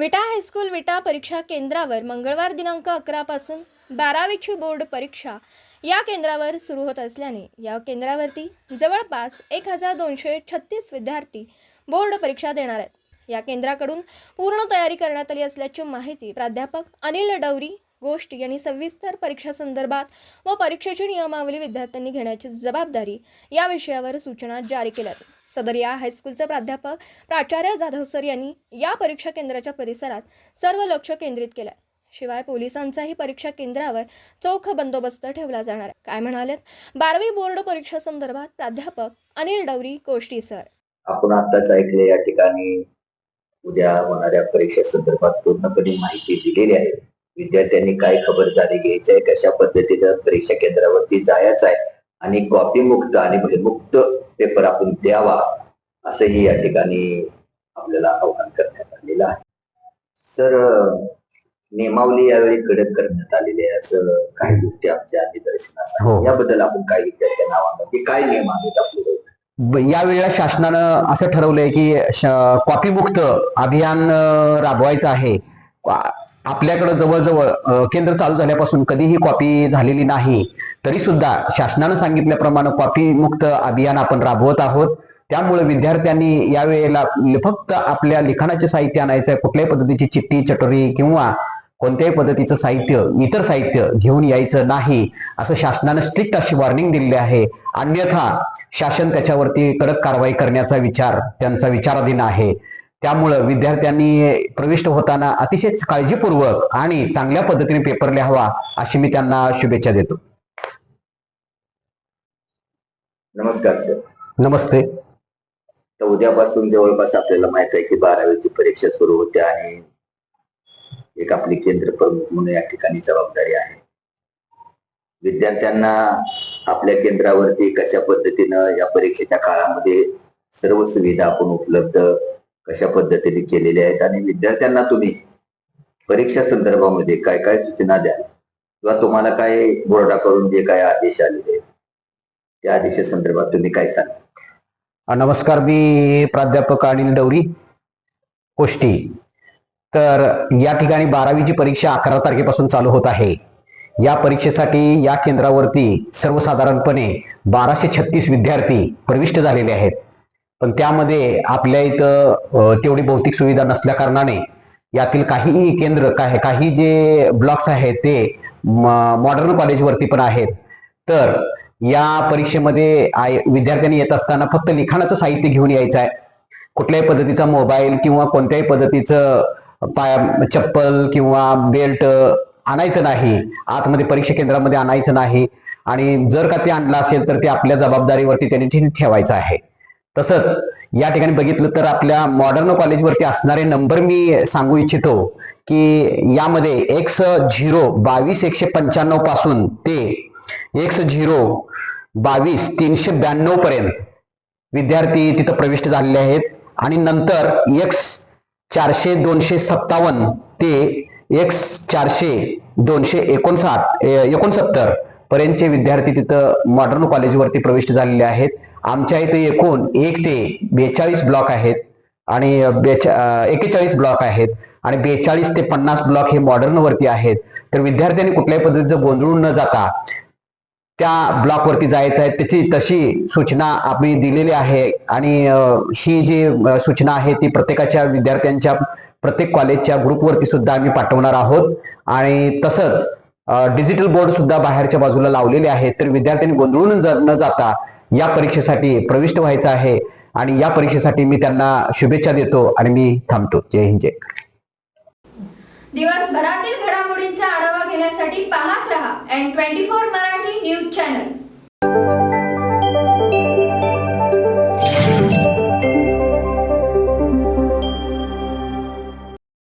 विटा हायस्कूल विटा परीक्षा केंद्रावर मंगळवार दिनांक 11 पासून 12वीची बोर्ड परीक्षा या केंद्रावर सुरू होत असल्याने या केंद्रावरती जवळपास 1236 विद्यार्थी बोर्ड परीक्षा देणार आहेत। या केंद्राकडून पूर्ण तयारी करण्यात आली असल्याची माहिती प्राध्यापक अनिल डवरी गोष्टी यांनी सविस्तर परीक्षा संदर्भात व परीक्षेची नियमावली विद्यार्थ्यांनी घेण्याची जबाबदारी या विषयावर सूचना जारी केल्या। सदर या हायस्कूलचे प्राध्यापक प्राचार्य जाधव सर यांनी या परीक्षा केंद्राच्या परिसरात सर्व लक्ष केंद्रित केले। शिवाय पोलिसांचाही परीक्षा केंद्रावर चोख बंदोबस्त ठेवला जाणार आहे। काय म्हणालेत 12वी बोर्ड परीक्षा संदर्भात प्राध्यापक अनिल डवरी गोष्टी सर। आपण आताच ऐकले या ठिकाणी उद्या होणाऱ्या परीक्षा संदर्भात पूर्णपणे माहिती दिलेली आहे। विद्यार्थ्यांनी काय खबरदारी घ्यायची आहे, कशा पद्धतीने परीक्षा केंद्रावरती जायचं आहे आणि कॉपी मुक्त आणि भयमुक्त पेपर आपण द्यावा असंही या ठिकाणी आपल्याला आवाहन करण्यात आलेलं आहे। सर, नियमावली यावेळी कडक करण्यात आलेली आहे असं काही गोष्टी आमच्या निदर्शनास आल्या। याबद्दल आपण काय विद्यार्थ्यांना आवाहन की काय नियम आहेत आपल्याला? यावेळेला शासनानं असं ठरवलंय की कॉपी मुक्त अभियान राबवायचं आहे। आपल्याकडे जवळजवळ केंद्र चालू झाल्यापासून कधीही कॉपी झालेली नाही, तरी सुद्धा शासनानं सांगितल्याप्रमाणे कॉपी मुक्त अभियान आपण राबवत आहोत। त्यामुळे विद्यार्थ्यांनी यावेळेला फक्त आपल्या लिखाणाचे साहित्य आणायचं आहे। कुठल्याही पद्धतीची चिठ्ठी चटोरी किंवा कोणत्याही पद्धतीचं साहित्य इतर साहित्य घेऊन यायचं नाही असं शासनानं स्ट्रिक्ट अशी वॉर्निंग दिलेली आहे। अन्यथा शासन त्याच्यावरती कडक कारवाई करण्याचा विचार त्यांचा विचाराधीन आहे। त्यामुळे विद्यार्थ्यांनी प्रविष्ट होताना अतिशय काळजीपूर्वक आणि चांगल्या पद्धतीने पेपर लिहावा अशी मी त्यांना शुभेच्छा देतो। नमस्कार सर। नमस्ते। तर उद्यापासून जवळपास आपल्याला माहित आहे की 12वीची परीक्षा सुरू होते आणि एक आपली केंद्र प्रमुख म्हणून या ठिकाणी जबाबदारी आहे। विद्यार्थ्यांना आपल्या केंद्रावरती कशा पद्धतीनं या परीक्षेच्या काळामध्ये सर्व सुविधा आपण उपलब्ध कशा पद्धतीने केलेल्या आहेत आणि विद्यार्थ्यांना तुम्ही परीक्षा संदर्भामध्ये काय काय सूचना द्या किंवा तुम्हाला काय बोर्डाकडून जे काय आदेश आलेले आहेत त्या आदेशासंदर्भात तुम्ही काय सांगा? नमस्कार, मी प्राध्यापक अनिल डवरी गोष्टी। तर या ठिकाणी 12वीची परीक्षा 11 तारखेपासून चालू होत आहे। या परीक्षेसाठी या केंद्रावरती सर्वसाधारणपणे 1236 विद्यार्थी प्रविष्ट झालेले आहेत। पण त्यामध्ये आपल्या इथं तेवढी भौतिक सुविधा नसल्या कारणाने यातील काही केंद्र काही जे ब्लॉक्स आहेत ते मॉडर्न कॉलेजवरती पण आहेत। तर या परीक्षेमध्ये विद्यार्थ्यांनी येत असताना फक्त लिखाणाचं साहित्य घेऊन यायचं आहे। कुठल्याही पद्धतीचा मोबाईल किंवा कोणत्याही पद्धतीचं चप्पल किंवा बेल्ट आणायचं नाही, आतमध्ये परीक्षा केंद्रामध्ये आणायचं नाही आणि जर का ते आणलं असेल तर ते आपल्या जबाबदारीवरती त्यांनी ठेवायचं आहे। तसंच या ठिकाणी बघितलं तर आपल्या मॉडर्न कॉलेजवरती असणारे नंबर मी सांगू इच्छितो की यामध्ये X022-195 पासून ते X022-392 पर्यंत विद्यार्थी तिथं प्रविष्ट झालेले आहेत आणि नंतर X400-257 ते X400-269 पर्यंतचे विद्यार्थी तिथं मॉडर्न कॉलेजवरती प्रविष्ट झालेले आहेत। आमच्या इथे एकूण 1 ते 42 ब्लॉक आहेत आणि 41 ब्लॉक आहेत आणि 42 ते 50 ब्लॉक हे मॉडर्न वरती आहेत। तर विद्यार्थ्यांनी कुठल्याही पद्धतीचं गोंधळून न जाता त्या ब्लॉक वरती जायचं आहे, त्याची तशी सूचना आम्ही दिलेली आहे आणि ही जी सूचना आहे ती प्रत्येकाच्या विद्यार्थ्यांच्या प्रत्येक कॉलेजच्या ग्रुपवरती सुद्धा आम्ही पाठवणार आहोत आणि तसंच डिजिटल बोर्ड सुद्धा बाहेरच्या बाजूला लावलेले आहेत। तर विद्यार्थ्यांनी गोंधळून न जाता या परीक्षेसाठी प्रविष्ट व्हायचं आहे आणि या परीक्षेसाठी मी त्यांना शुभेच्छा देतो आणि मी थांबतो। जय हिंद, जय। दिवसभरातील घडामोडींचा आढावा घेण्यासाठी पाहत रहा N24 मराठी न्यूज चॅनल।